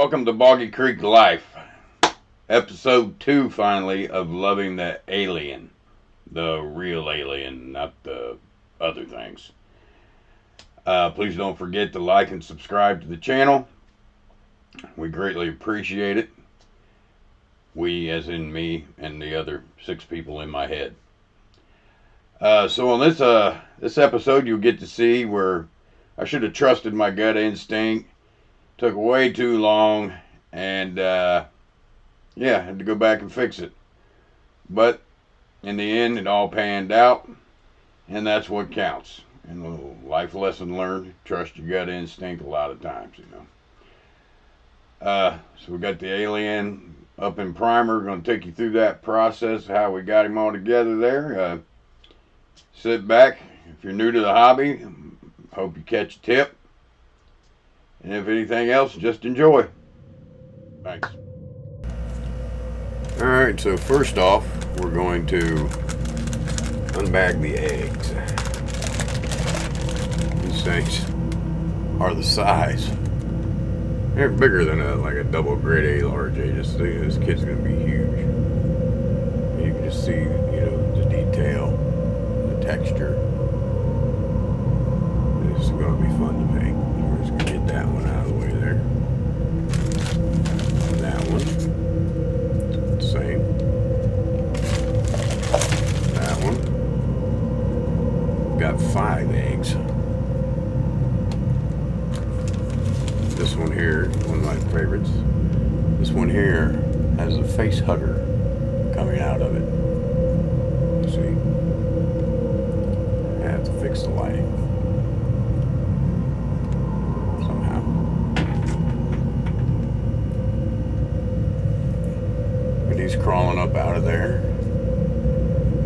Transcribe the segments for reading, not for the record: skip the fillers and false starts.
Welcome to Boggy Creek Life, episode 2 finally of Loving the Alien, the real alien, not the other things. Please don't forget to like and subscribe to the channel. We greatly appreciate it. We, as in me and the other 6 people in my head. So on this episode, you'll get to see where I should have trusted my gut instinct. Took way too long, and had to go back and fix it. But in the end, it all panned out, and that's what counts. And a little life lesson learned: trust your gut instinct a lot of times, So we got the alien up in primer. Going to take you through that process, how we got him all together there. Sit back. If you're new to the hobby, hope you catch a tip. And if anything else, just enjoy. Thanks. Alright, so first off, we're going to unbag the eggs. These things are the size. They're bigger than a double grade A large A. Just think this kid's going to be huge. You can just see, the detail, the texture. This is going to be fun to make. We're just going to get that one out of the way there. And that one. Same. That one. Got 5 eggs. This one here, one of my favorites. This one here has a face hugger coming out of it. See? I have to fix the lighting. He's crawling up out of there.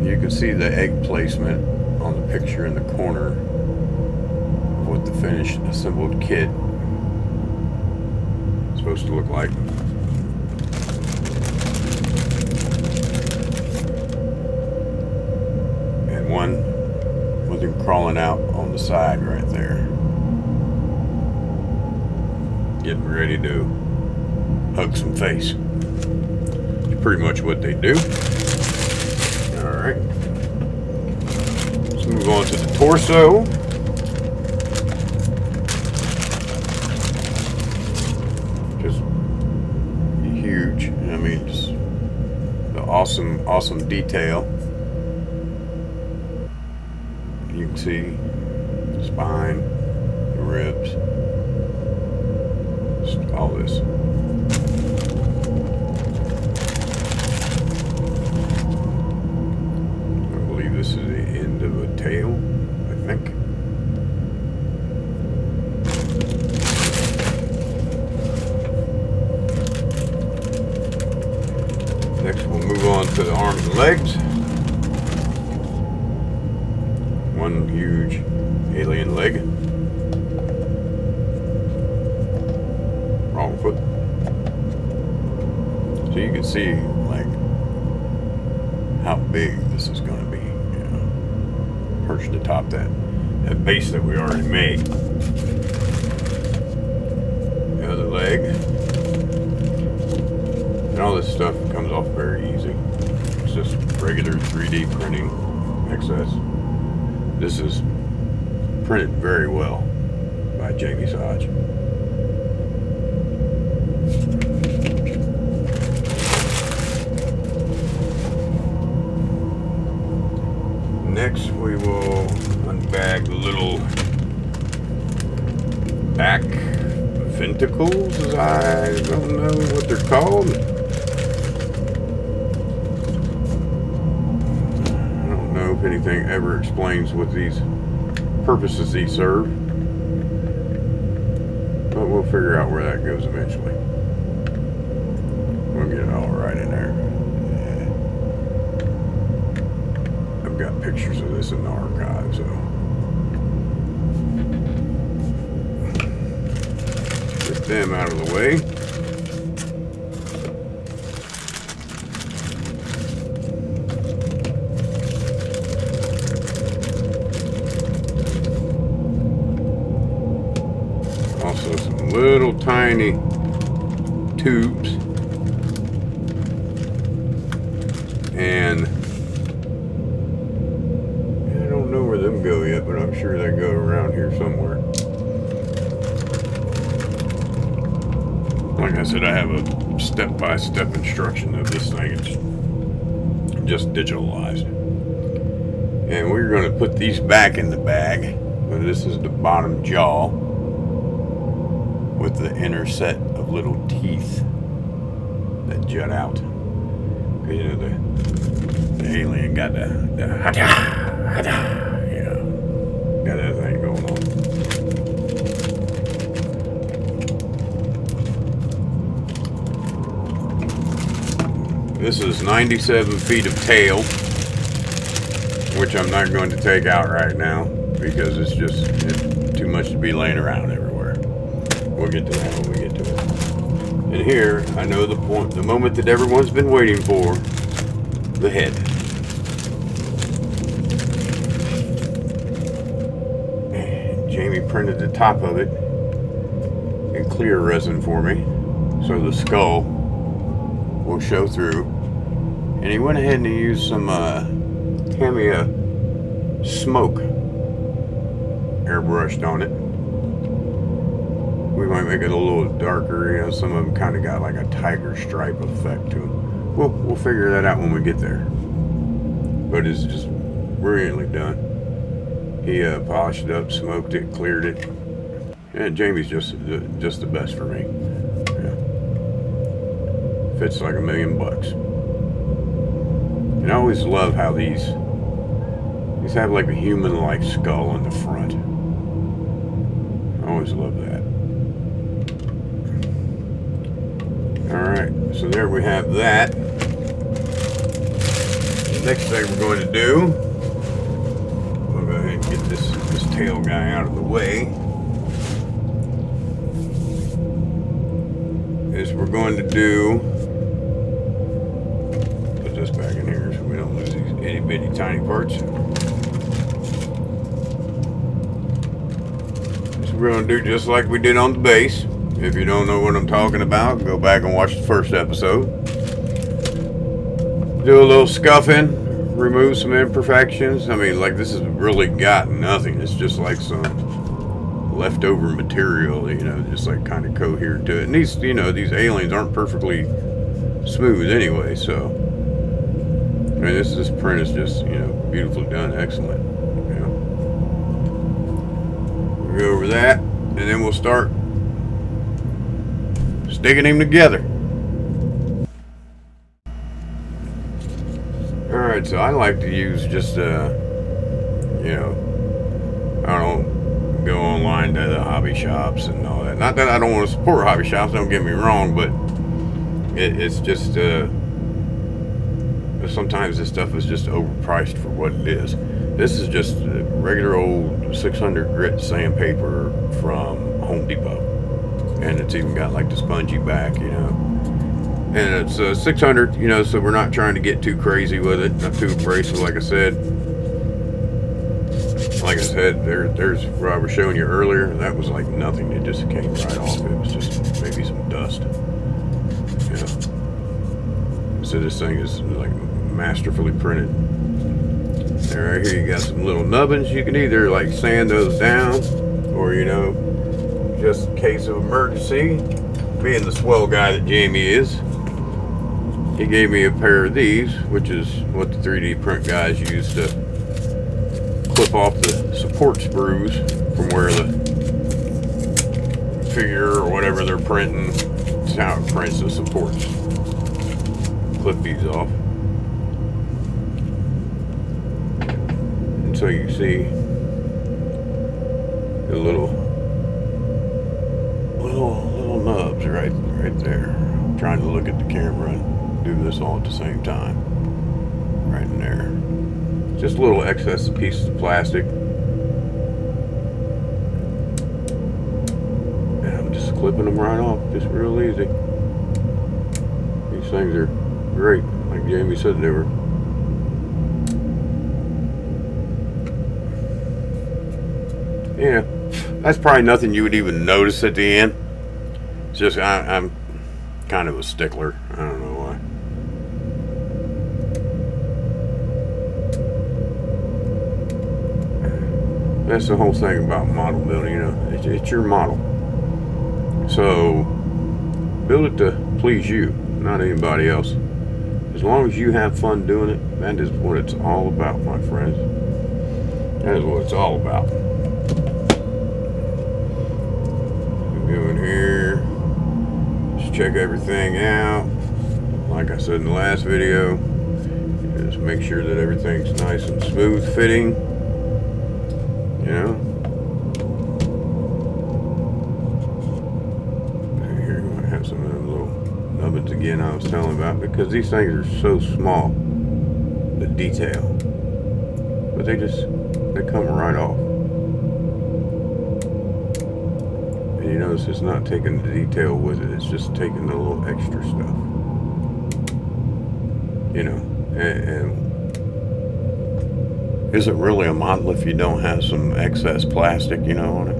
You can see the egg placement on the picture in the corner of what the finished assembled kit is supposed to look like. And one with him crawling out on the side right there, getting ready to hug some face. Pretty much what they do. Alright. Let's move on to the torso. Just huge. I mean, just the awesome detail. You can see the spine, the ribs, just all this. This is the end of a tail, I think. Next we'll move on to the arms and legs. One huge alien leg. Wrong foot. So you can see how big this is going to be. Perched atop that base that we already made. The other leg. And all this stuff comes off very easy. It's just regular 3D printing excess. This is printed very well by Jamie Hodge. Next, we will unbag the little back ventricles, as I don't know what they're called. I don't know if anything ever explains what these purposes these serve, but we'll figure out where that goes eventually. We'll get it all right in there. Got pictures of this in the archive, so get them out of the way. Also some little tiny tubes. And I don't know where them go yet, but I'm sure they go around here somewhere. Like I said, I have a step-by-step instruction of this thing. It's just digitalized. And we're going to put these back in the bag. This is the bottom jaw with the inner set of little teeth that jut out. You know, the alien got the hada, you know, got that thing going on. This is 97 feet of tail, which I'm not going to take out right now because it's too much to be laying around everywhere. We'll get to that when we get to it. And here, I know the moment that everyone's been waiting for, the head. And Jamie printed the top of it in clear resin for me, so the skull will show through. And he went ahead and he used some Tamiya smoke airbrushed on it. We might make it a little darker, you know, some of them kind of got like a tiger stripe effect to them. We'll figure that out when we get there. But it's just brilliantly done. He polished it up, smoked it, cleared it. And Jamie's just the best for me. Yeah. Fits like $1,000,000. And I always love how these have like a human-like skull in the front. I always love that. Alright, so there we have that. The next thing we're going to do, we'll go ahead and get this tail guy out of the way, is we're going to put this back in here so we don't lose these itty bitty tiny parts. So we're going to do just like we did on the base. If you don't know what I'm talking about, go back and watch the first episode. Do a little scuffing, remove some imperfections. I mean, like, this has really got nothing. It's just like some leftover material, you know, just like kind of cohered to it. And these, you know, these aliens aren't perfectly smooth anyway, so. I mean, this print is just, you know, beautifully done, excellent. You know. We'll go over that, and then we'll start sticking him together. Alright, so I like to use just, you know, I don't go online to the hobby shops and all that. Not that I don't want to support hobby shops, don't get me wrong, but it's just, sometimes this stuff is just overpriced for what it is. This is just regular old 600 grit sandpaper from Home Depot. And it's even got like the spongy back, you know. And it's 600, you know, so we're not trying to get too crazy with it, not too abrasive, like I said. Like I said, there's where I was showing you earlier. That was like nothing. It just came right off. It was just maybe some dust. Yeah. So this thing is like masterfully printed. And right here you got some little nubbins. You can either like sand those down, or, you know, just in case of emergency, being the swell guy that Jamie is, he gave me a pair of these, which is what the 3D print guys use to clip off the support sprues from where the figure or whatever they're printing. It's how it prints the supports. Clip these off. And so you see the little nubs right there. I'm trying to look at the camera and do this all at the same time. Right in there. Just little excess pieces of plastic. And I'm just clipping them right off, just real easy. These things are great, like Jamie said they were. Yeah, that's probably nothing you would even notice at the end. It's just I'm kind of a stickler. I don't know why. That's the whole thing about model building, you know. It's your model. So, build it to please you, not anybody else. As long as you have fun doing it, that is what it's all about, my friends. That is what it's all about. Go in here, just check everything out. Like I said in the last video, just make sure that everything's nice and smooth fitting. You know, here I'm going to have some of them little nubbins again I was telling about, because these things are so small, the detail, but they come right off. And you notice it's not taking the detail with it, it's just taking the little extra stuff, you know. And is it really a model if you don't have some excess plastic, you know, on it?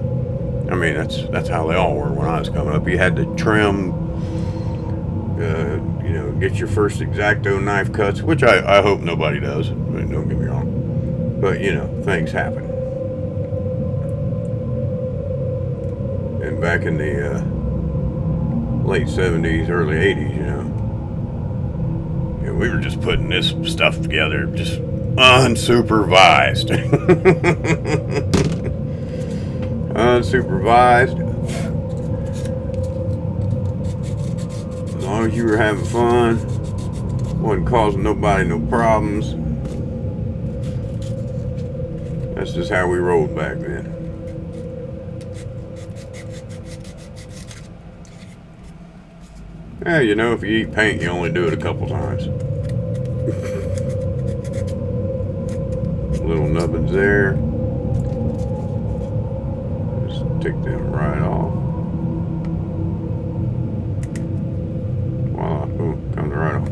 I mean, that's how they all were when I was coming up. You had to trim, you know, get your first X-Acto knife cuts, which I hope nobody does. I mean, don't get me wrong. But, you know, things happen. And back in the late 70s, early 80s, you know, we were just putting this stuff together, just unsupervised. Unsupervised. As long as you were having fun, wasn't causing nobody no problems. That's just how we rolled back then. Yeah, you know, if you eat paint, you only do it a couple times. Little nubbins there. Just take them right off. Voila, boom, comes right off.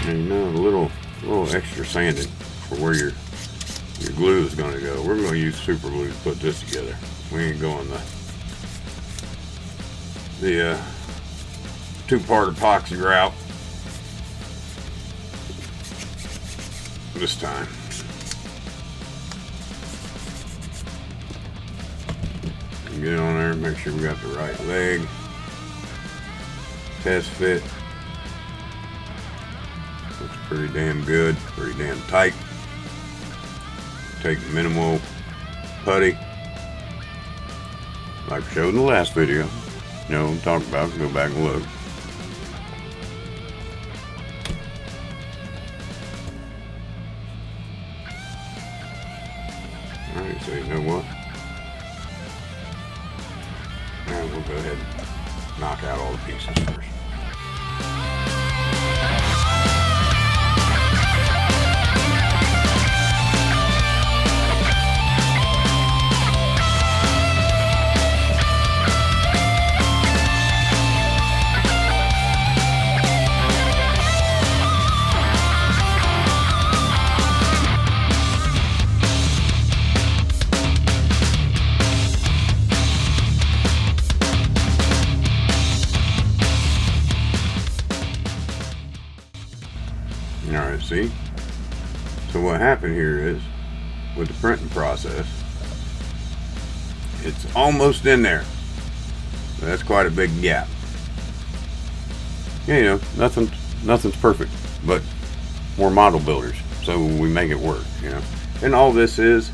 And you know, a little extra sanding for where your glue is going to go. We're going to use super glue to put this together. We ain't going the two-part epoxy route this time. Get on there, make sure we got the right leg. Test fit. Looks pretty damn good, pretty damn tight. Take minimal putty, like I showed in the last video. You know, talk about, go back and look. Alright, so you know what? Alright, we'll go ahead and knock out all the pieces first. Alright, see? So what happened here is, with the printing process, it's almost in there. That's quite a big gap. Yeah, you know, nothing's perfect, but we're model builders, so we make it work, you know. And all this is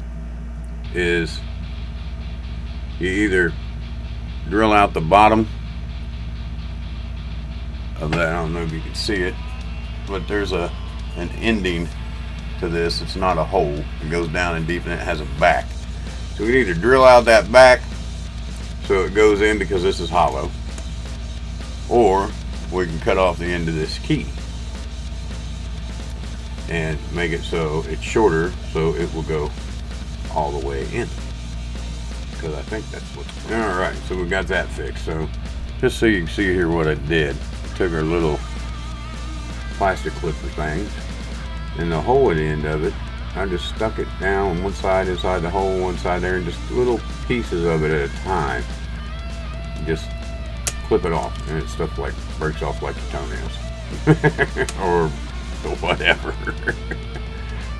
you either drill out the bottom of that. I don't know if you can see it, but there's an ending to this. It's not a hole. It goes down and deep, and it has a back. So we can either drill out that back so it goes in, because this is hollow, or we can cut off the end of this key and make it so it's shorter, so it will go all the way in, because I think that's what's going on. Alright, so we got that fixed. So just so you can see here what I did, I took our little plastic clipper things. And the hole at the end of it, I just stuck it down on one side inside the hole, one side there, and just little pieces of it at a time. Just clip it off, and it stuff like breaks off like your toenails. Or whatever.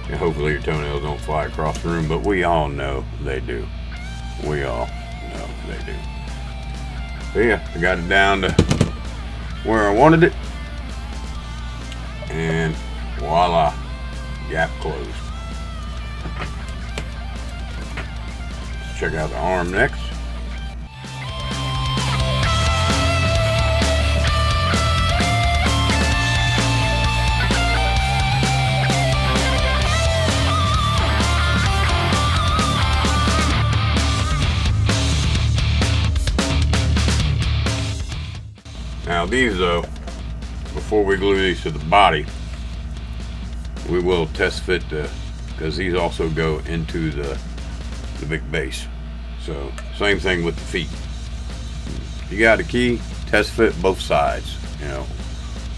And hopefully your toenails don't fly across the room, but we all know they do. We all know they do. So yeah, I got it down to where I wanted it. And voila, gap closed. Let's check out the arm next. Now these though, before we glue these to the body, we will test fit because these also go into the big base. So same thing with the feet. You got a key, test fit both sides. You know,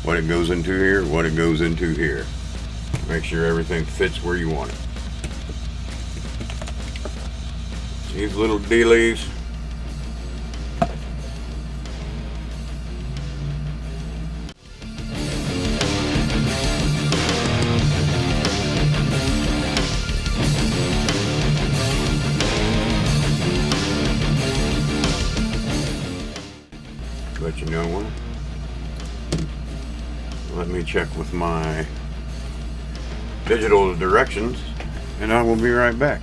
what it goes into here, what it goes into here. Make sure everything fits where you want it. These little dealies, but you know what? Let me check with my digital directions and I will be right back.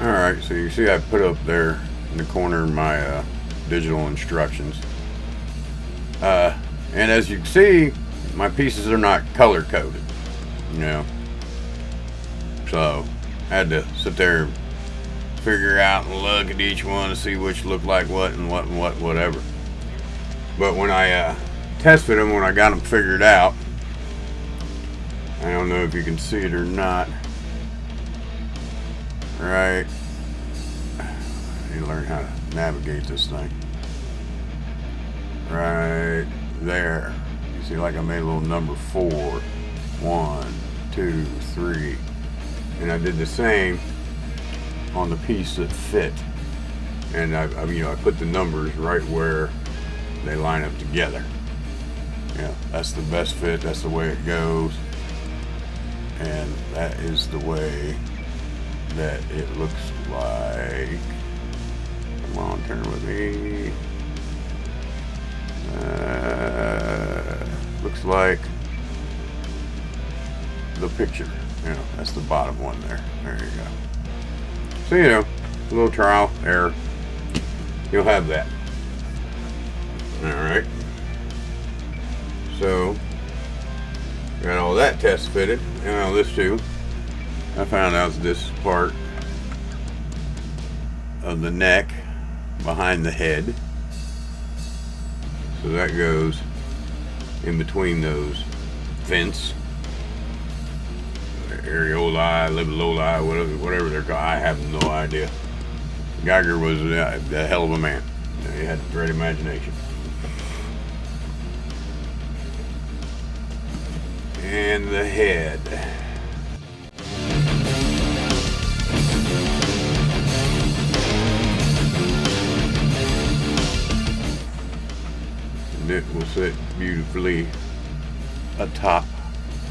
Alright, so you see I put up there in the corner my digital instructions. And as you can see, my pieces are not color coded, you know. So I had to sit there and figure out and look at each one to see which looked like what and whatever. But when I tested them, when I got them figured out, I don't know if you can see it or not. Right, I need to learn how to navigate this thing. Right there, you see, like I made a little number 4, 1, 2, 3, and I did the same on the piece that fit, and I put the numbers right where they line up together. Yeah, that's the best fit. That's the way it goes, and that is the way that it looks like. Come on, turn with me. Looks like the picture. You know, that's the bottom one there. There you go. So, you know, a little trial, error. You'll have that. Alright. So, got all that test fitted. And now this too. I found out this part of the neck behind the head. So that goes in between those vents. Areoli, libelluli, whatever they're called. I have no idea. Geiger was a hell of a man. He had a great imagination. And the head. And it will sit beautifully atop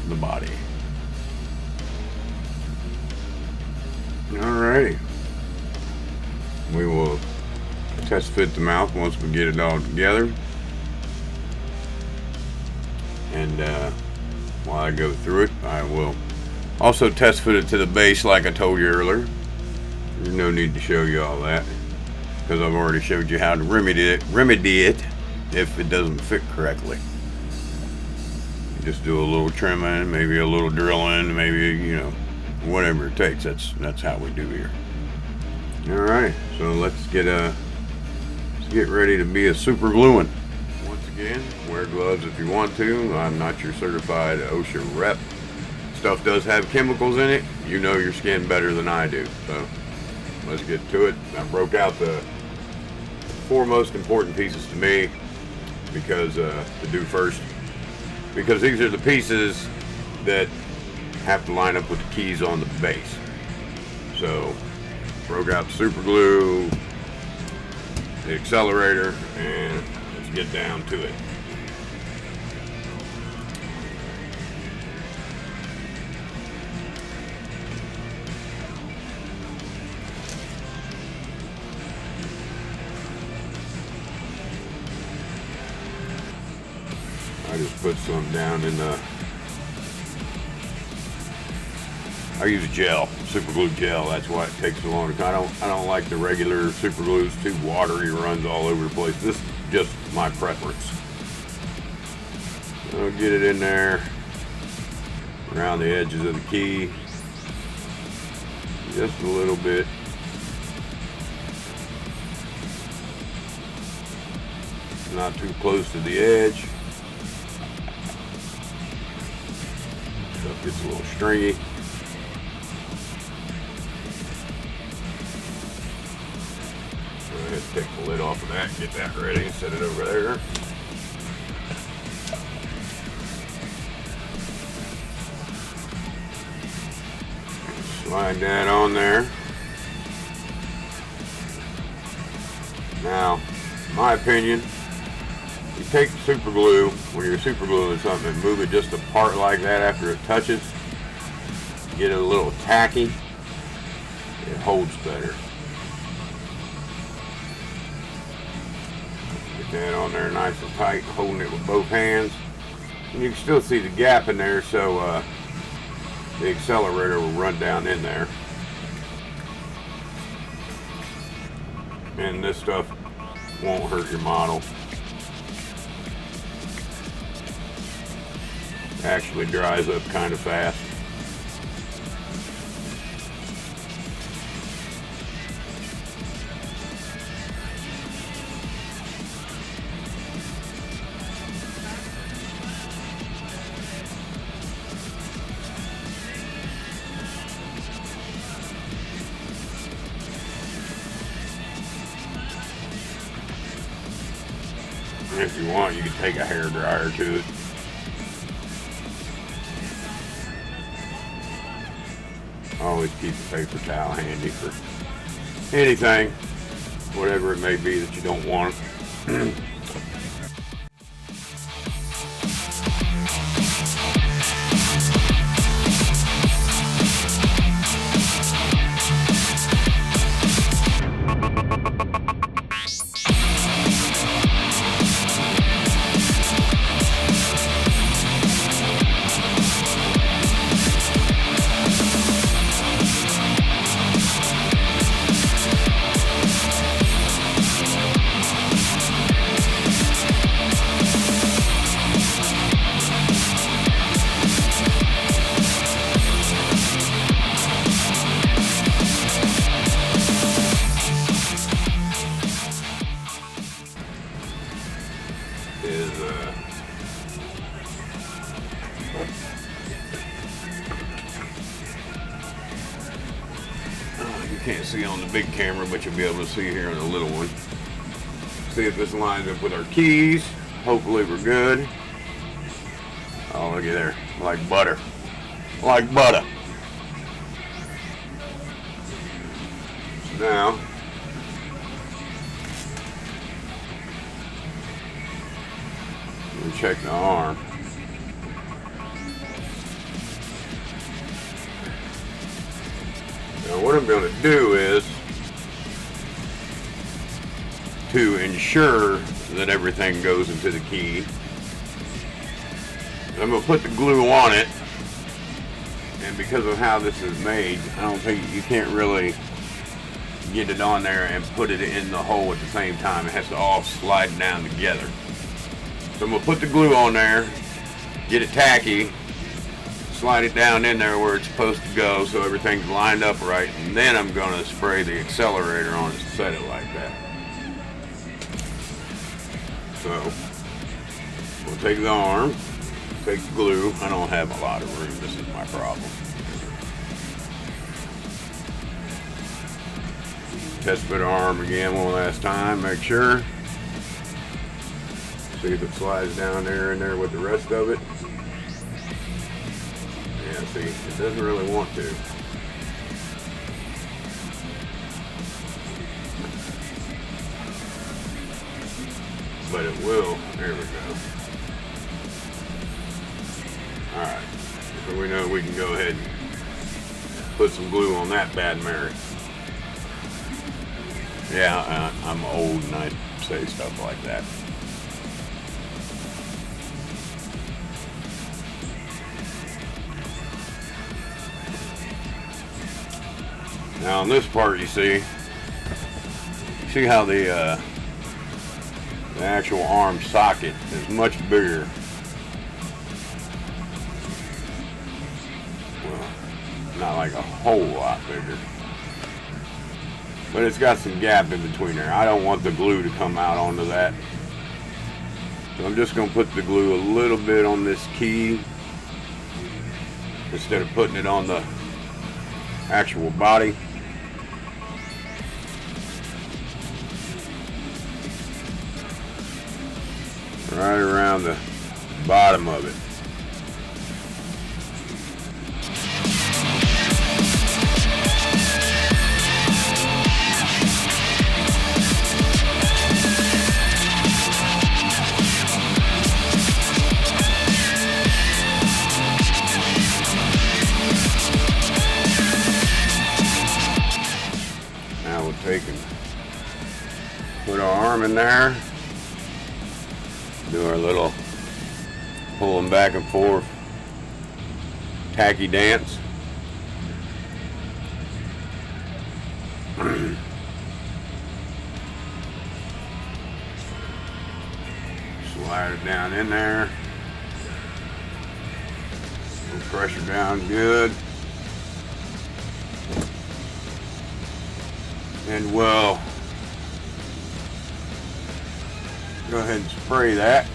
the body. Alrighty. We will test fit the mouth once we get it all together. And while I go through it, I will also test fit it to the base like I told you earlier. There's no need to show you all that, because I've already showed you how to remedy it if it doesn't fit correctly. You just do a little trimming, maybe a little drilling, maybe, you know, whatever it takes. That's how we do here. Alright, so let's get ready to be a super gluing. Once again, wear gloves if you want to. I'm not your certified OSHA rep. Stuff does have chemicals in it. You know your skin better than I do. So let's get to it. I broke out the 4 most important pieces to me because to do first. because these are the pieces that have to line up with the keys on the base. So broke out the super glue, the accelerator, and let's get down to it. I just put some down in the, I use gel, super glue gel. That's why it takes so long. I don't like the regular super glue. It's too watery, runs all over the place. This is just my preference. I'll get it in there around the edges of the key, just a little bit. Not too close to the edge. Stuff gets a little stringy. Go ahead and take the lid off of that, get that ready, and set it over there. Slide that on there. Now, in my opinion, you take the super glue, when you're super gluing something, and move it just apart like that after it touches. Get it a little tacky, it holds better. Get that on there nice and tight, holding it with both hands. And you can still see the gap in there, so the accelerator will run down in there. And this stuff won't hurt your model. Actually dries up kind of fast. If you want, you can take a hair dryer to it. Always keep a paper towel handy for anything, whatever it may be that you don't want. You can't see on the big camera, but you'll be able to see here on the little one. See if this lines up with our keys. Hopefully we're good. Oh, look at there, like butter, like butter. So now, we'll check the arm. Now what I'm going to do is to ensure that everything goes into the key. I'm going to put the glue on it, and because of how this is made, I don't think you can't really get it on there and put it in the hole at the same time. It has to all slide down together. So I'm going to put the glue on there, get it tacky, slide it down in there where it's supposed to go so everything's lined up right, and then I'm going to spray the accelerator on it to set it like that. So we'll take the arm, take the glue. I don't have a lot of room, this is my problem. Test fit arm again one last time, make sure. See if it slides down there in there with the rest of it. Yeah, see, it doesn't really want to. But it will. There we go. Alright. So we know we can go ahead and put some glue on that bad Mary. Yeah, I'm old and I say stuff like that. Now on this part, you see how the actual arm socket is much bigger. Well, not like a whole lot bigger, but it's got some gap in between there. I don't want the glue to come out onto that, so I'm just going to put the glue a little bit on this key instead of putting it on the actual body. Right around the bottom of it. Now we'll take and put our arm in there. Do our little pulling back and forth tacky dance. Slide it down in there. We'll pressure down good. And we'll go ahead and spray that.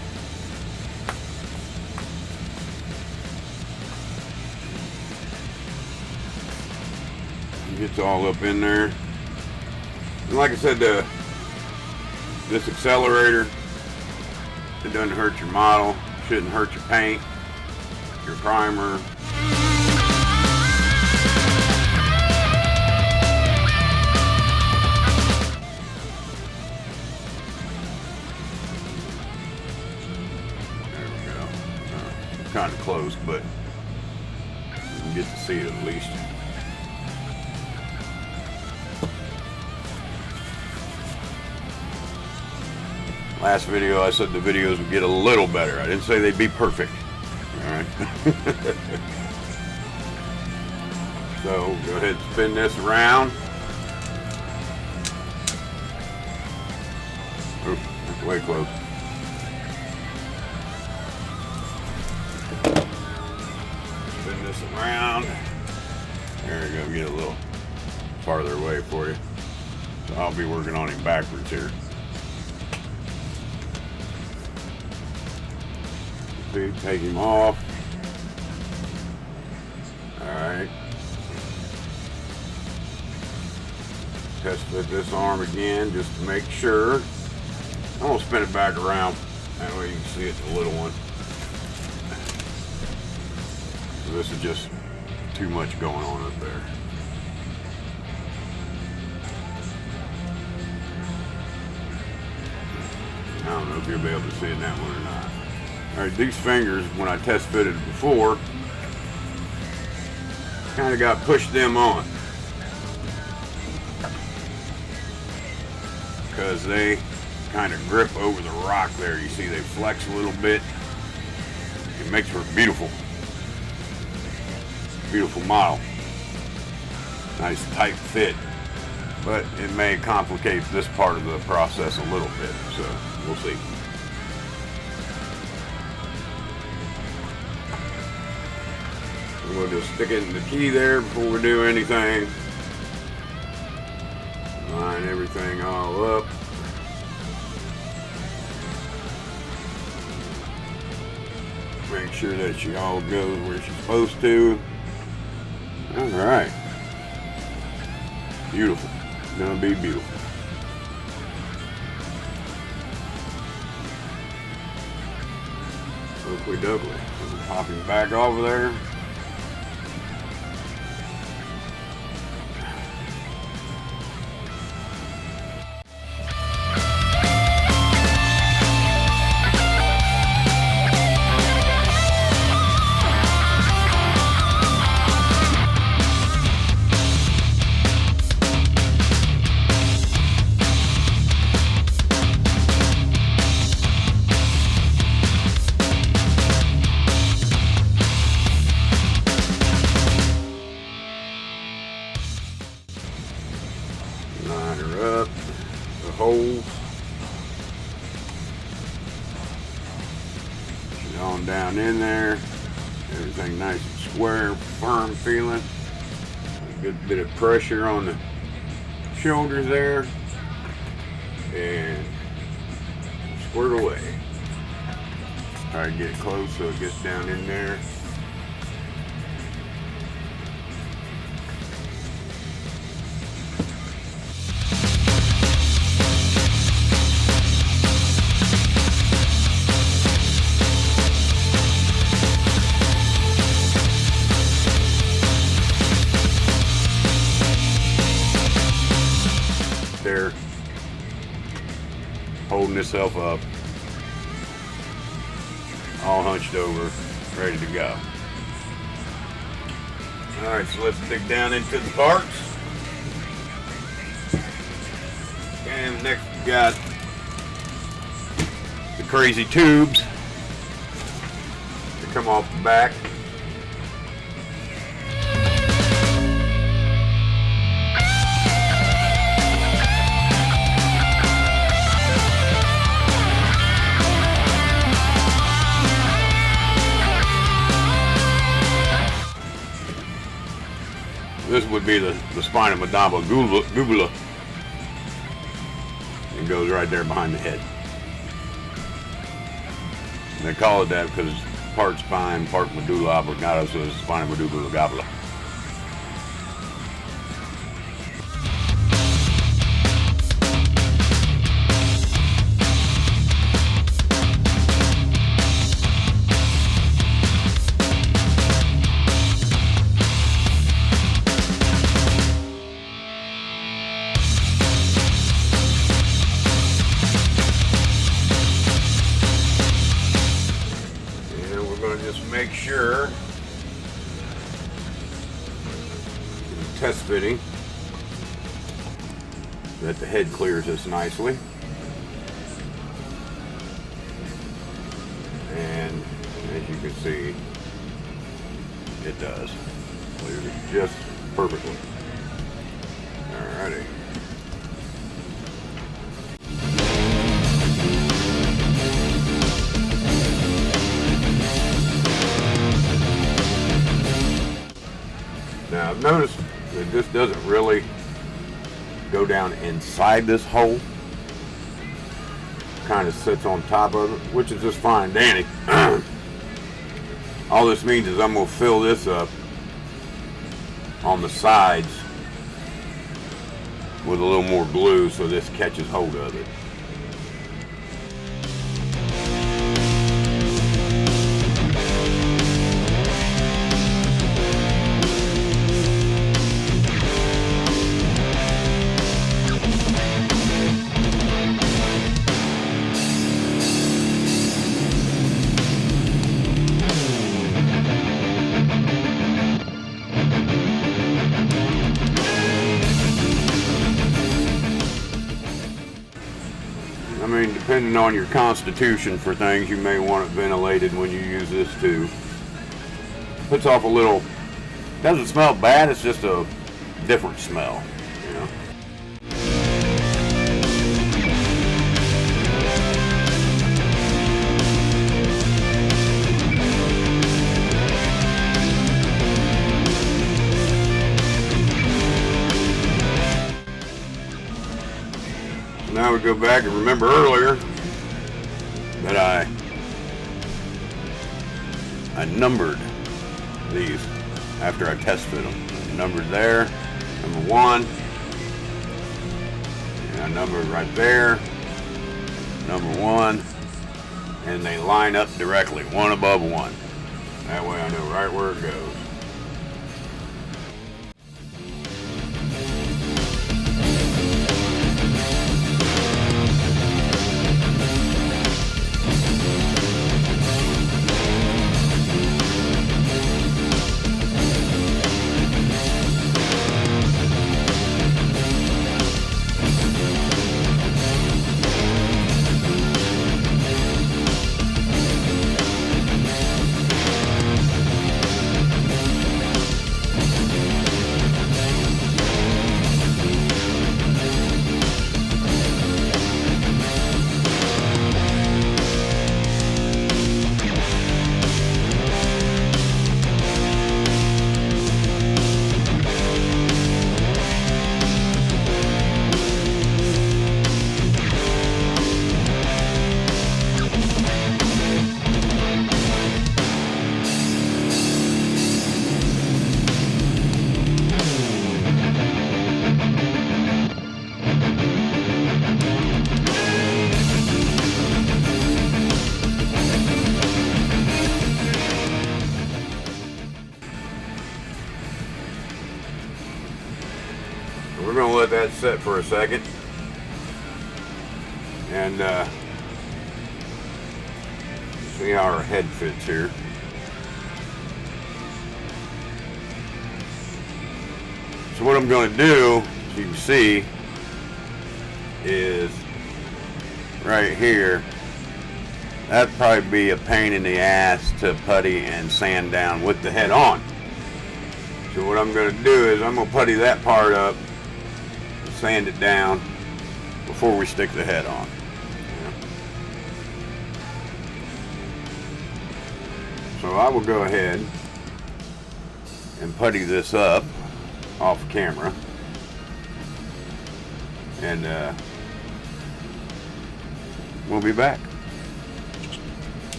It gets all up in there. And like I said, this accelerator, it doesn't hurt your model, shouldn't hurt your paint, your primer. Kind of close, but you can get to see it at least. Last video I said the videos would get a little better. I didn't say they'd be perfect. Alright. So go ahead and spin this around. Ooh, that's way close. Spin this around. There we go, get a little farther away for you. So I'll be working on him backwards here. See, take him off. Alright. Test fit this arm again just to make sure. I'm going to spin it back around. That way you can see it's a little one. So this is just too much going on up there. I don't know if you'll be able to see it in that one or not. Alright, these fingers, when I test fitted before, kind of got pushed them on. Because they kind of grip over the rock there. You see they flex a little bit. It makes for a beautiful model. Nice tight fit. But it may complicate this part of the process a little bit. So we'll see. We'll just stick it in the key there before we do anything. Line everything all up. Make sure that she all goes where she's supposed to. Alright. Beautiful. Gonna be beautiful. Oakley dokley. Pop him back over there. Line her up, the holes. She's on down in there. Everything nice and square, firm feeling. A good bit of pressure on the shoulders there. And squirt away. Try to get it close so it gets down in there. There, holding itself up, all hunched over, ready to go. Alright, so let's dig down into the parts. And next we got the crazy tubes that come off the back. This would be the spina gubula. It goes right there behind the head. And they call it that because it's part spine, part medulla oblongata, so it's spina medulla gobula. Just make sure, test fitting, that the head clears this nicely. And as you can see, it does. Clears it just perfectly. Alrighty. Now I've noticed that this doesn't really go down inside this hole. Kind of sits on top of it, which is just fine dandy. All this means is I'm going to fill this up on the sides with a little more glue so this catches hold of it. I mean, depending on your constitution for things, you may want it ventilated when you use this too. Puts off a little, doesn't smell bad, it's just a different smell, you know. Now we go back and remember earlier that I numbered these after I test fit them. Numbered there, number 1, and I numbered right there, number 1, and they line up directly, one above one. That way I know right where it goes. We're going to let that set for a second and see how our head fits here. So what I'm going to do, as you can see, is right here. That'd probably be a pain in the ass to putty and sand down with the head on. So what I'm going to do is I'm going to putty that part up, sand it down before we stick the head on. So I will go ahead and putty this up off camera, and we'll be back.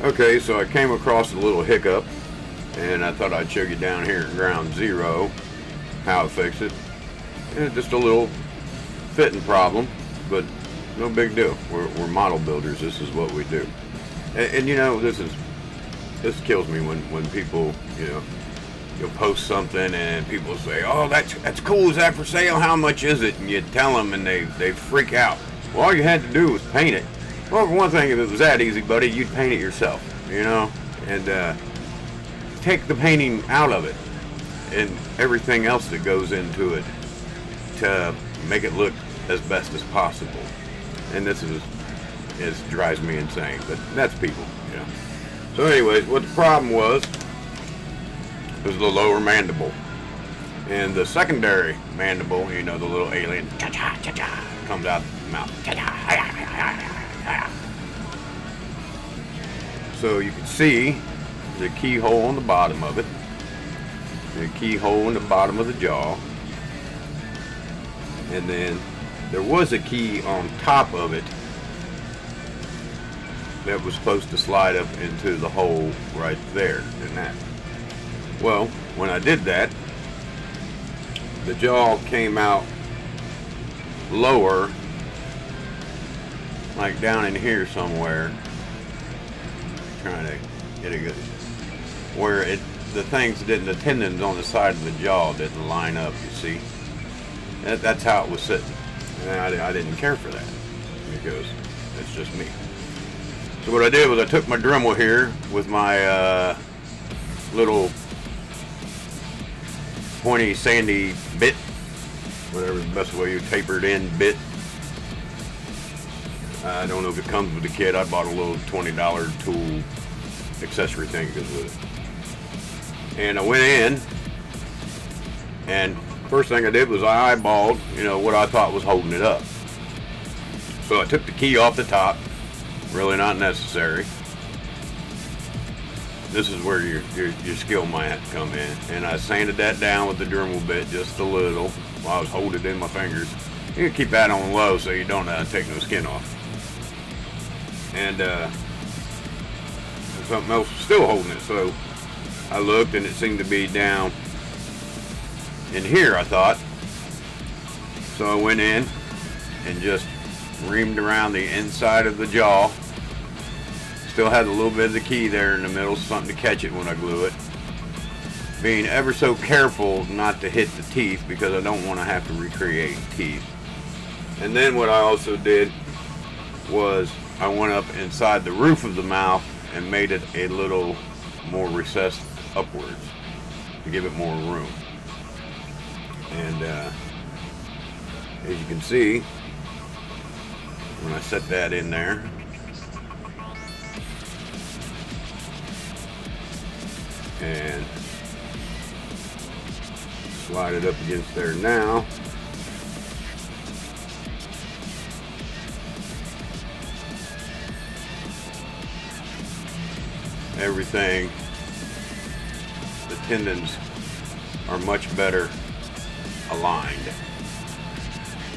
Okay, so I came across a little hiccup, and I thought I'd show you down here at ground zero how to fix it. And it's just a little fitting problem, but no big deal. We're model builders. This is what we do. And you know, this kills me when people, you know, you'll post something and people say, "Oh, that's cool. Is that for sale? How much is it?" And you tell them, and they freak out. Well, all you had to do was paint it. Well, for one thing, if it was that easy, buddy, you'd paint it yourself, you know, and take the painting out of it and everything else that goes into it to make it look as best as possible. And this drives me insane, but that's people, you know. So anyways, what the problem was the lower mandible. And the secondary mandible, you know, the little alien, cha-cha, comes out the mouth. Cha-cha. So you can see the keyhole on the bottom of it, the keyhole in the bottom of the jaw, and then there was a key on top of it that was supposed to slide up into the hole right there in that. Well, when I did that, the jaw came out lower, like down in here somewhere. Trying to get a good, where the tendons on the side of the jaw didn't line up, you see. That's how it was sitting. And I didn't care for that, because it's just me. So what I did was I took my Dremel here with my little pointy sandy bit, whatever the best way you tapered in bit. I don't know if it comes with the kit. I bought a little $20 tool accessory thing that goes with it. And I went in, and first thing I did was I eyeballed, you know, what I thought was holding it up. So I took the key off the top, really not necessary. This is where your skill might have to come in. And I sanded that down with the Dremel bit just a little while I was holding it in my fingers. You can keep that on low so you don't take no skin off. And something else was still holding it, so I looked and it seemed to be down in here, I thought. So I went in and just reamed around the inside of the jaw. Still had a little bit of the key there in the middle, something to catch it when I glue it. Being ever so careful not to hit the teeth because I don't want to have to recreate teeth. And then what I also did was I went up inside the roof of the mouth and made it a little more recessed upwards to give it more room. And as you can see, when I set that in there, and slide it up against there now, everything, the tendons are much better aligned.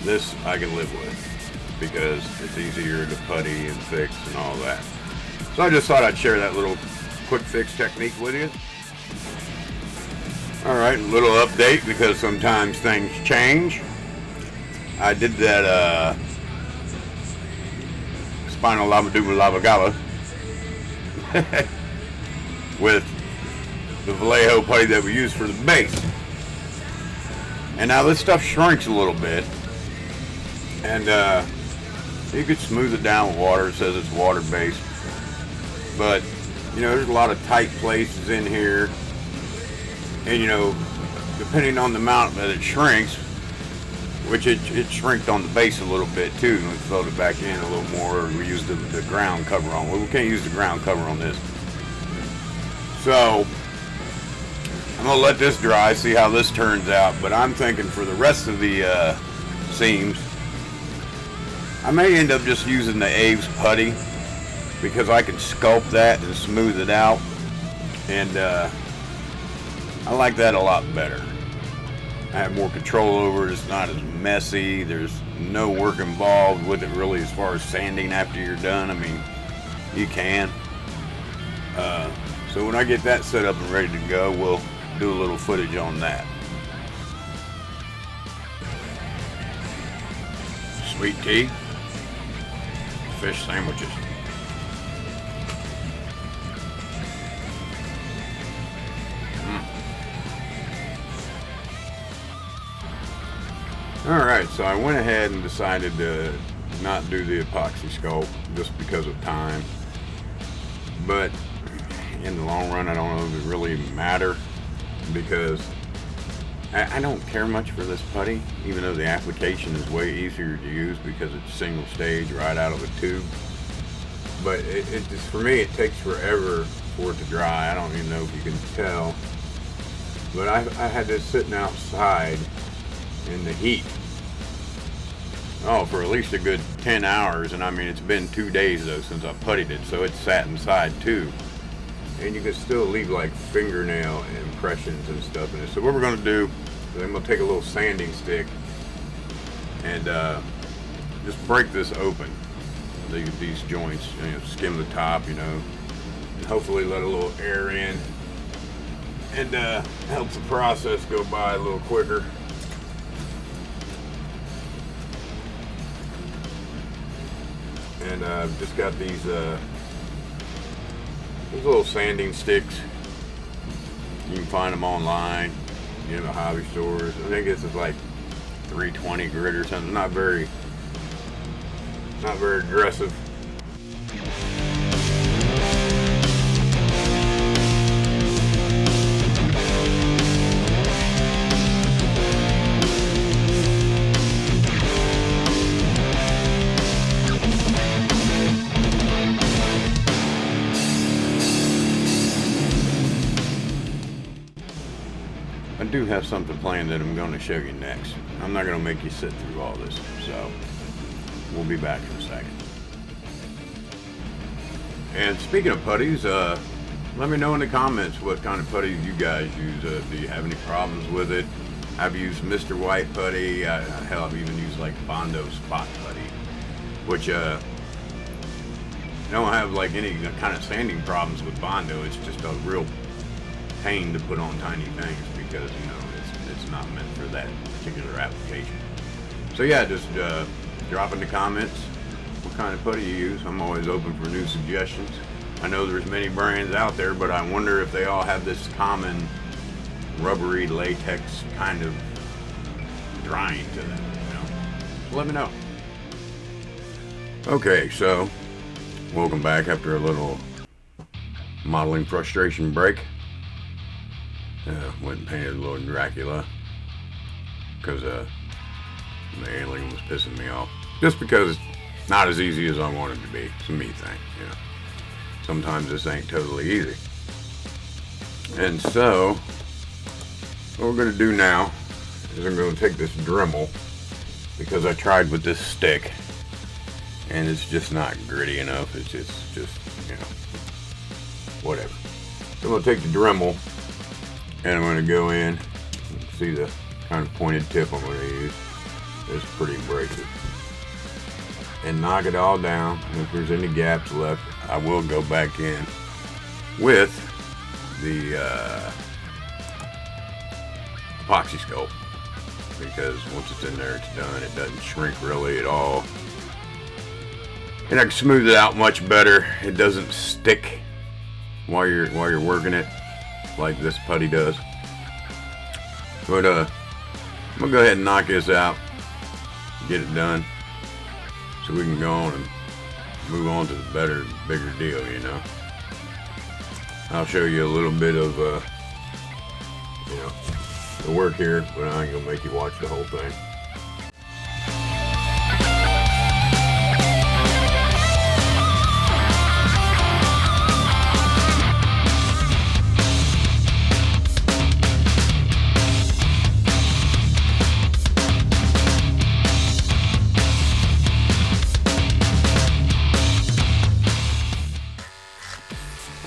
This I can live with because it's easier to putty and fix and all that. So I just thought I'd share that little quick fix technique with you. Alright, a little update because sometimes things change. I did that spinal lavagala with the Vallejo putty that we use for the base. And now this stuff shrinks a little bit, and you could smooth it down with water. It says it's water based, but you know, there's a lot of tight places in here, and you know, depending on the amount that it shrinks, which it shrinked on the base a little bit too, and we filled it back in a little more. We used the ground cover on. Well, we can't use the ground cover on this, so I'm gonna let this dry, see how this turns out. But I'm thinking for the rest of the seams, I may end up just using the Aves putty because I can sculpt that and smooth it out, and I like that a lot better. I have more control over it. It's not as messy. There's no work involved with it really as far as sanding after you're done. I mean, you can. So when I get that set up and ready to go, we'll do a little footage on that. Sweet tea, fish sandwiches. Alright, so I went ahead and decided to not do the epoxy sculpt just because of time. But in the long run, I don't know if it really matter, because I don't care much for this putty, even though the application is way easier to use because it's single stage right out of the tube. But it just, for me, it takes forever for it to dry. I don't even know if you can tell, but I had this sitting outside in the heat, for at least a good 10 hours, and I mean, it's been 2 days though since I puttied it, so it's sat inside too, and you can still leave like fingernail impressions and stuff in it. So what we're going to do is I'm going to take a little sanding stick and just break this open, these joints, you know, skim the top, you know, and hopefully let a little air in, and helps the process go by a little quicker. And I've just got these little sanding sticks. You can find them online, you know, hobby stores. I think this is like 320 grit or something. Not very aggressive. I do have something planned that I'm going to show you next. I'm not going to make you sit through all this, so we'll be back in a second. And speaking of putties, let me know in the comments what kind of putties you guys use. Do you have any problems with it? I've used Mr. White putty. Hell, I've even used like Bondo spot putty, which I don't have like any kind of sanding problems with Bondo. It's just a real pain to put on tiny things because, you know, it's not meant for that particular application. So yeah, just drop in the comments what kind of putty you use. I'm always open for new suggestions. I know there's many brands out there, but I wonder if they all have this common rubbery latex kind of drying to them, you know? So let me know. Okay, so welcome back after a little modeling frustration break. Went and painted a little Dracula because the alien was pissing me off. Just because it's not as easy as I want it to be. It's a me thing, you know. Sometimes this ain't totally easy. And so, what we're going to do now is I'm going to take this Dremel, because I tried with this stick and it's just not gritty enough. It's just you know, whatever. So I'm going to take the Dremel and I'm going to go in. See the kind of pointed tip I'm going to use. It's pretty abrasive. And knock it all down. And if there's any gaps left, I will go back in with the epoxy sculpt, because once it's in there, it's done. It doesn't shrink really at all, and I can smooth it out much better. It doesn't stick while you're working it like this putty does. But I'm gonna go ahead and knock this out, get it done, so we can go on and move on to the bigger deal, you know. I'll show you a little bit of you know, the work here, but I ain't gonna make you watch the whole thing.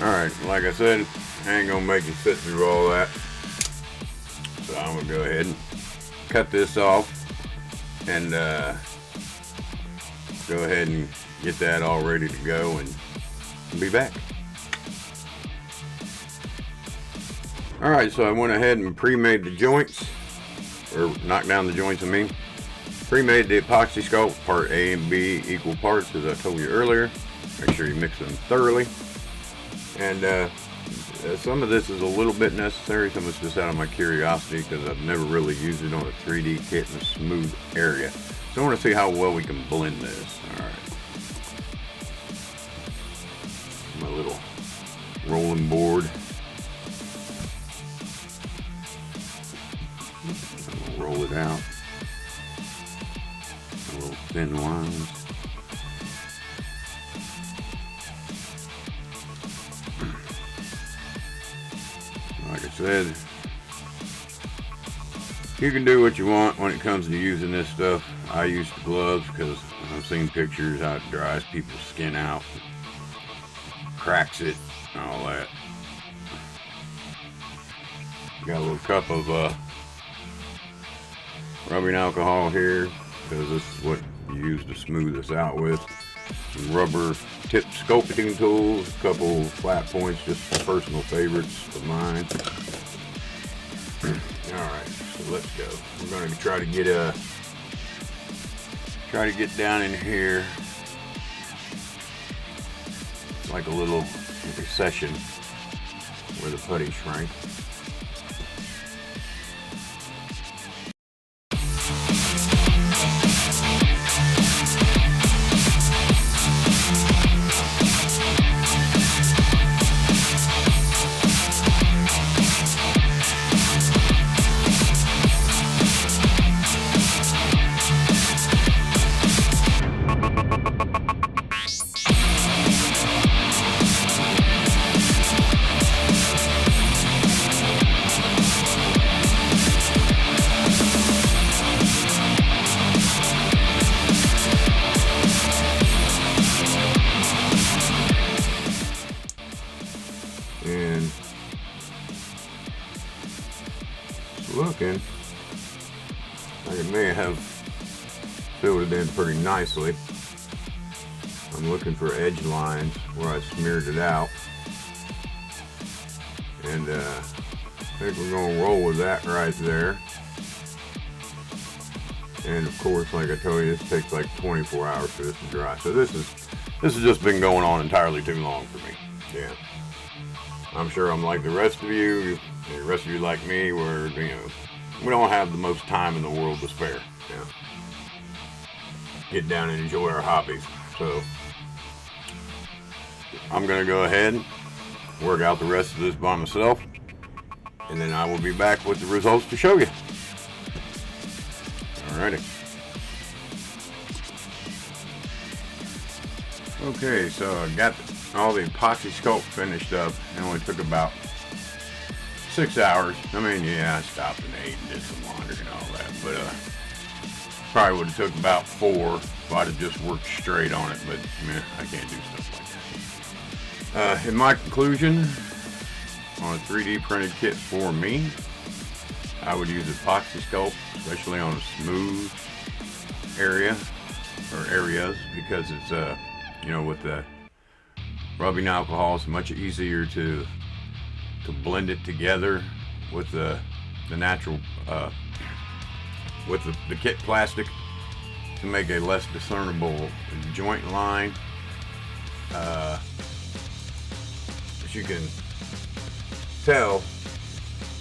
Alright, like I said, I ain't gonna make you sit through all that. So I'm gonna go ahead and cut this off and go ahead and get that all ready to go, and be back. Alright, so I went ahead and pre-made the joints, or knocked down the joints, I mean. Pre-made the epoxy sculpt, part A and B equal parts, as I told you earlier. Make sure you mix them thoroughly. And some of this is a little bit necessary, some of it's just out of my curiosity, because I've never really used it on a 3D kit in a smooth area. So I want to see how well we can blend this. Alright. My little rolling board. I'll roll it out. Little thin lines. Like I said, you can do what you want when it comes to using this stuff. I use the gloves because I've seen pictures how it dries people's skin out, cracks it, and all that. Got a little cup of rubbing alcohol here, because this is what you use to smooth this out with. Some rubber tip sculpting tools, a couple flat points, just personal favorites of mine. Alright, so let's go. We're going to try to get down in here like a little recession where the putty shrank. And it's looking like it may have filled it in pretty nicely. I'm looking for edge lines where I smeared it out, and I think we're going to roll with that right there. And of course, like I told you, this takes like 24 hours for this to dry. So this has just been going on entirely too long for me. Yeah. I'm sure I'm like the rest of you, and the rest of you like me, where, you know, we don't have the most time in the world to spare. Yeah. Get down and enjoy our hobbies. So I'm gonna go ahead, work out the rest of this by myself, and then I will be back with the results to show you. Alrighty. Okay, so I got all the epoxy sculpt finished up. It only took about 6 hours. I mean, yeah, I stopped and ate and did some laundry and all that, but probably would have took about 4 if I'd have just worked straight on it, but meh, I can't do stuff like that. In my conclusion, on a 3D printed kit for me, I would use epoxy sculpt, especially on a smooth area or areas, because it's you know, with the rubbing alcohol, it's much easier to blend it together with the natural with the kit plastic to make a less discernible joint line. As you can tell,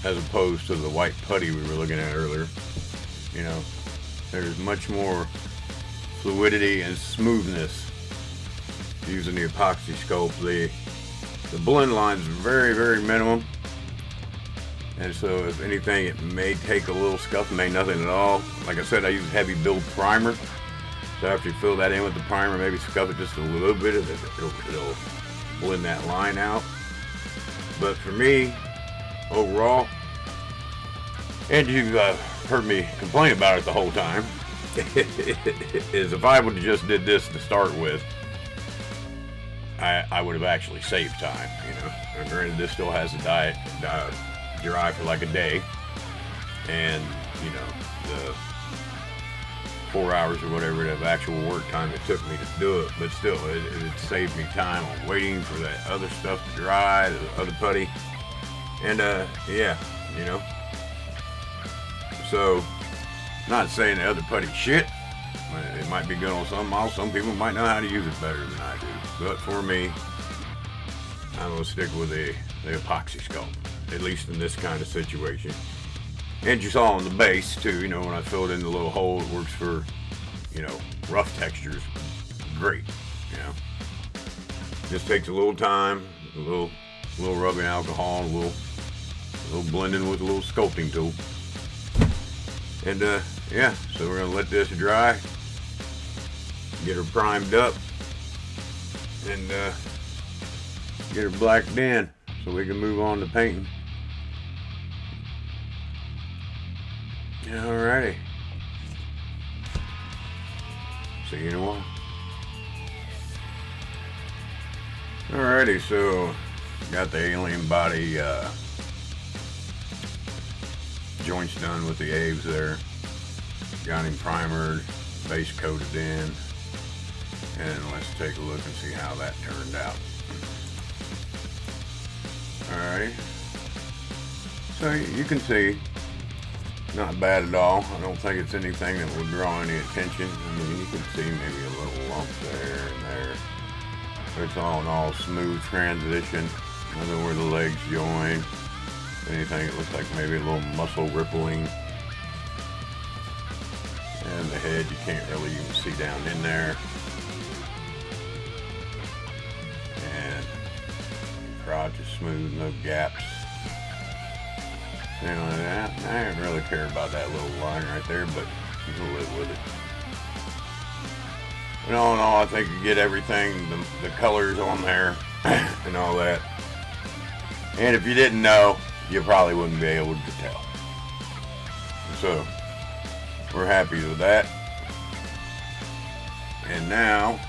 as opposed to the white putty we were looking at earlier, you know, there's much more fluidity and smoothness using the epoxy sculpt. The blend line's very, very minimum, and so if anything, it may take a little scuff, may nothing at all. Like I said, I use heavy build primer, so after you fill that in with the primer, maybe scuff it just a little bit, it'll blend that line out. But for me, overall, and you've heard me complain about it the whole time, is if I would have just did this to start with, I would have actually saved time, you know. And granted, this still has to dry for like a day, and you know, the 4 hours or whatever of actual work time it took me to do it, but still, it saved me time on waiting for that other stuff to dry, the other putty, and yeah, you know. So, not saying the other putty shit. It might be good on some models. Some people might know how to use it better than I do. But for me, I'm going to stick with the epoxy sculpt, at least in this kind of situation. And you saw on the base too, you know, when I filled in the little hole, it works for, you know, rough textures. Great, you know. Just takes a little time, a little rubbing alcohol, a little blending with a little sculpting tool. And yeah, so we're gonna let this dry, get her primed up, and get her blacked in so we can move on to painting. Alrighty. See you in a while. Alrighty, so got the alien body joints done with the Aves there. Got him primered, base coated in, and let's take a look and see how that turned out. Alright, so you can see, not bad at all. I don't think it's anything that will draw any attention. I mean, you can see maybe a little lump there and there. But it's all in all smooth transition. Nothing where the legs join. Anything, it looks like maybe a little muscle rippling. And the head, you can't really even see down in there. And the crotch is smooth, no gaps. You know, I don't really care about that little line right there, but we'll live with it. But all in all, I think you get everything, the colors on there and all that. And if you didn't know, you probably wouldn't be able to tell. So, we're happy with that. And now,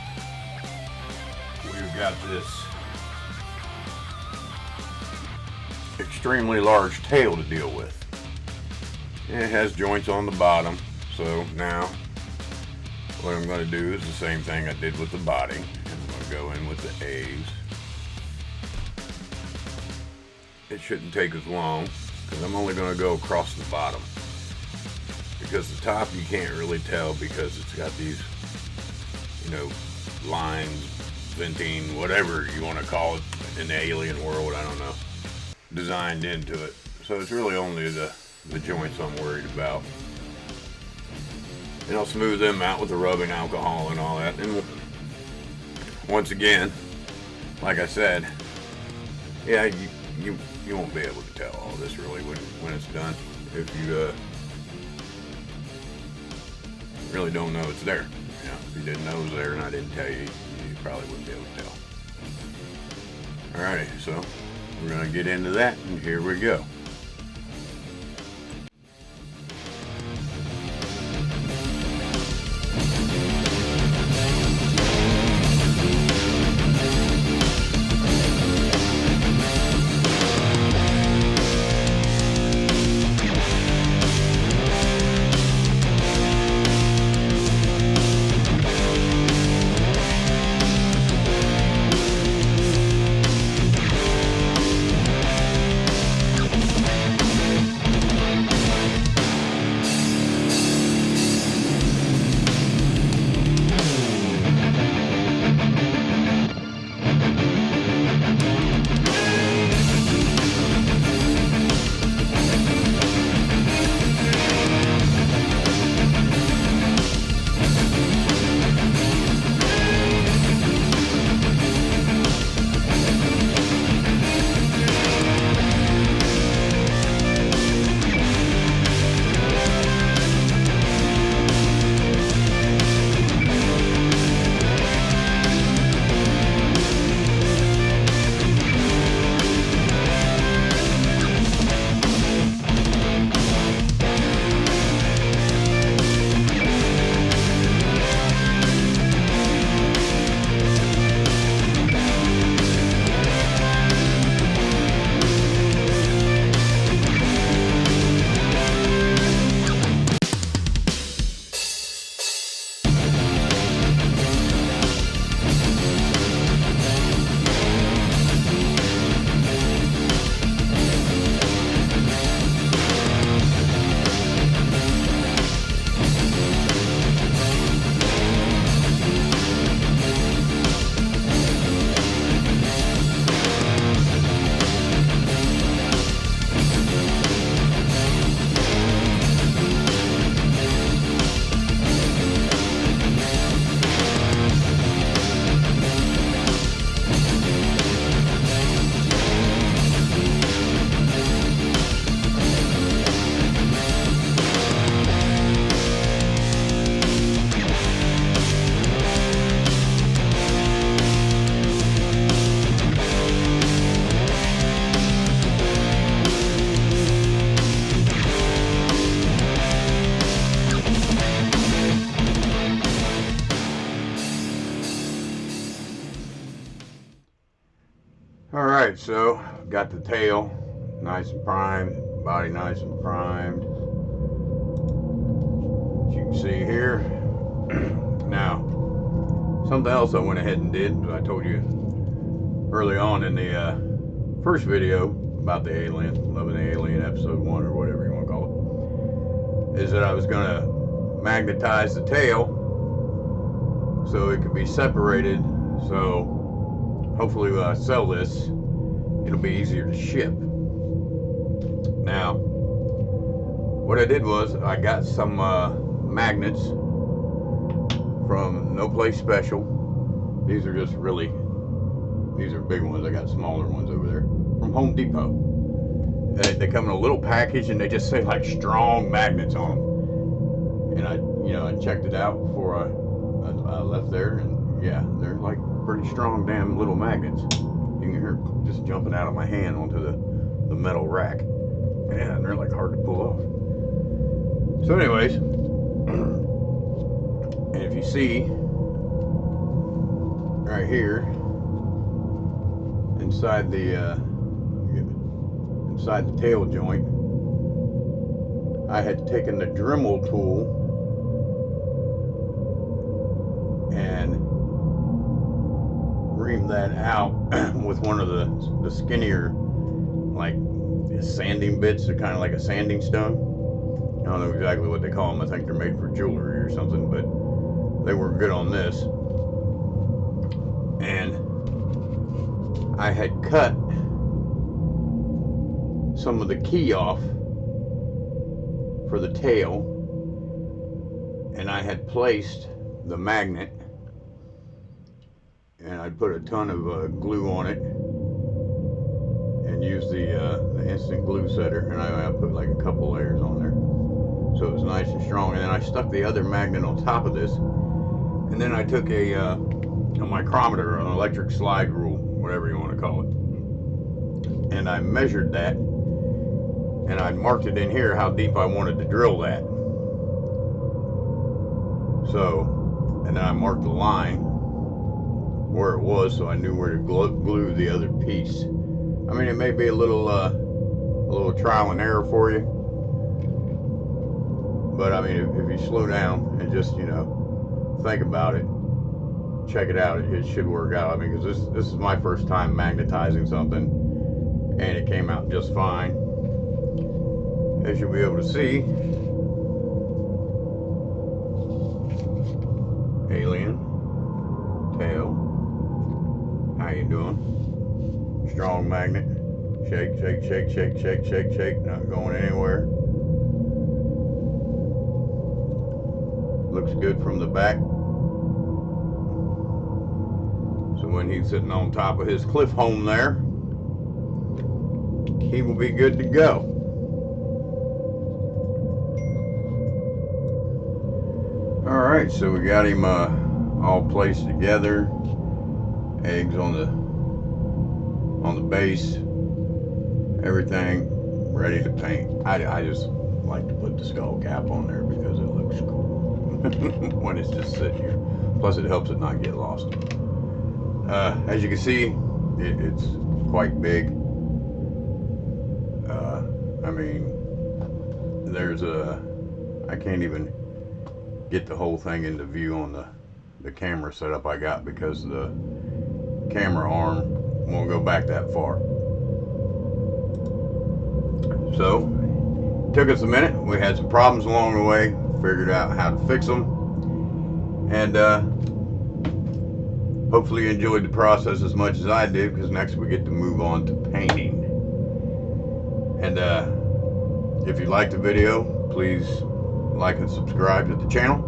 we've got this extremely large tail to deal with. And it has joints on the bottom. So now, what I'm going to do is the same thing I did with the body. I'm going to go in with the A's. It shouldn't take as long because I'm only going to go across the bottom because the top you can't really tell because it's got these, you know, lines, venting, whatever you want to call it in the alien world, I don't know, designed into it. So it's really only the joints I'm worried about. And I'll smooth them out with the rubbing alcohol and all that. And once again, like I said, yeah, you won't be able to tell all this really when it's done. If you really don't know it's there. You know, if you didn't know it was there and I didn't tell you, you probably wouldn't be able to tell. Alrighty, so we're going to get into that, and here we go. Alright, so got the tail nice and primed, body nice and primed. As you can see here. Now, something else I went ahead and did, I told you early on in the first video about the alien, Loving the Alien episode 1 or whatever you want to call it, is that I was going to magnetize the tail so it could be separated, so hopefully when I sell this, it'll be easier to ship. Now, what I did was I got some magnets from No Place Special. These are just really, these are big ones. I got smaller ones over there from Home Depot. They come in a little package and they just say like strong magnets on them. And I checked it out before I left there, and yeah, they're like pretty strong damn little magnets. You can hear them just jumping out of my hand onto the metal rack. Man, they're like hard to pull off. So anyways, and if you see right here inside the tail joint, I had taken the Dremel tool and reamed that out with one of the skinnier, like sanding bits, are kind of like a sanding stone. don't know exactly what they call them. I think they're made for jewelry or something, but they were good on this. And I had cut some of the key off for the tail, and I had placed the magnet, and I'd put a ton of glue on it and used the instant glue setter, and I put like a couple layers on there so it was nice and strong. And then I stuck the other magnet on top of this, and then I took a micrometer, an electric slide rule, whatever you want to call it, and I measured that, and I marked it in here how deep I wanted to drill that. So, and then I marked the line where it was, so I knew where to glue the other piece. I mean, it may be a little trial and error for you, but I mean, if you slow down and just, you know, think about it, check it out, it should work out. I mean, because this is my first time magnetizing something, and it came out just fine. As you'll be able to see, alien tail. How you doing? Strong magnet. Shake, shake, shake, shake, shake, shake, shake. Not going anywhere. Looks good from the back. So when he's sitting on top of his cliff home there, he will be good to go. Alright, so we got him all placed together. Eggs on the base. Everything ready to paint. I just like to put the skull cap on there because it looks cool when it's just sitting here. Plus it helps it not get lost. As you can see, it's quite big. I mean, there's I can't even get the whole thing into view on the camera setup I got because the camera arm won't go back that far. So, it took us a minute. We had some problems along the way, figured out how to fix them, and hopefully you enjoyed the process as much as I did, because next we get to move on to painting. And if you liked the video, please like and subscribe to the channel.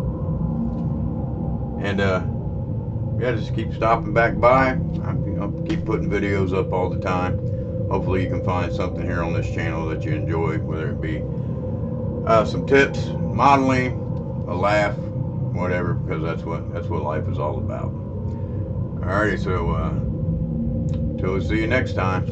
And yeah, just keep stopping back by. I'll keep putting videos up all the time. Hopefully you can find something here on this channel that you enjoy, whether it be some tips, modeling, a laugh, whatever, because that's what life is all about. Alrighty, so till we see you next time.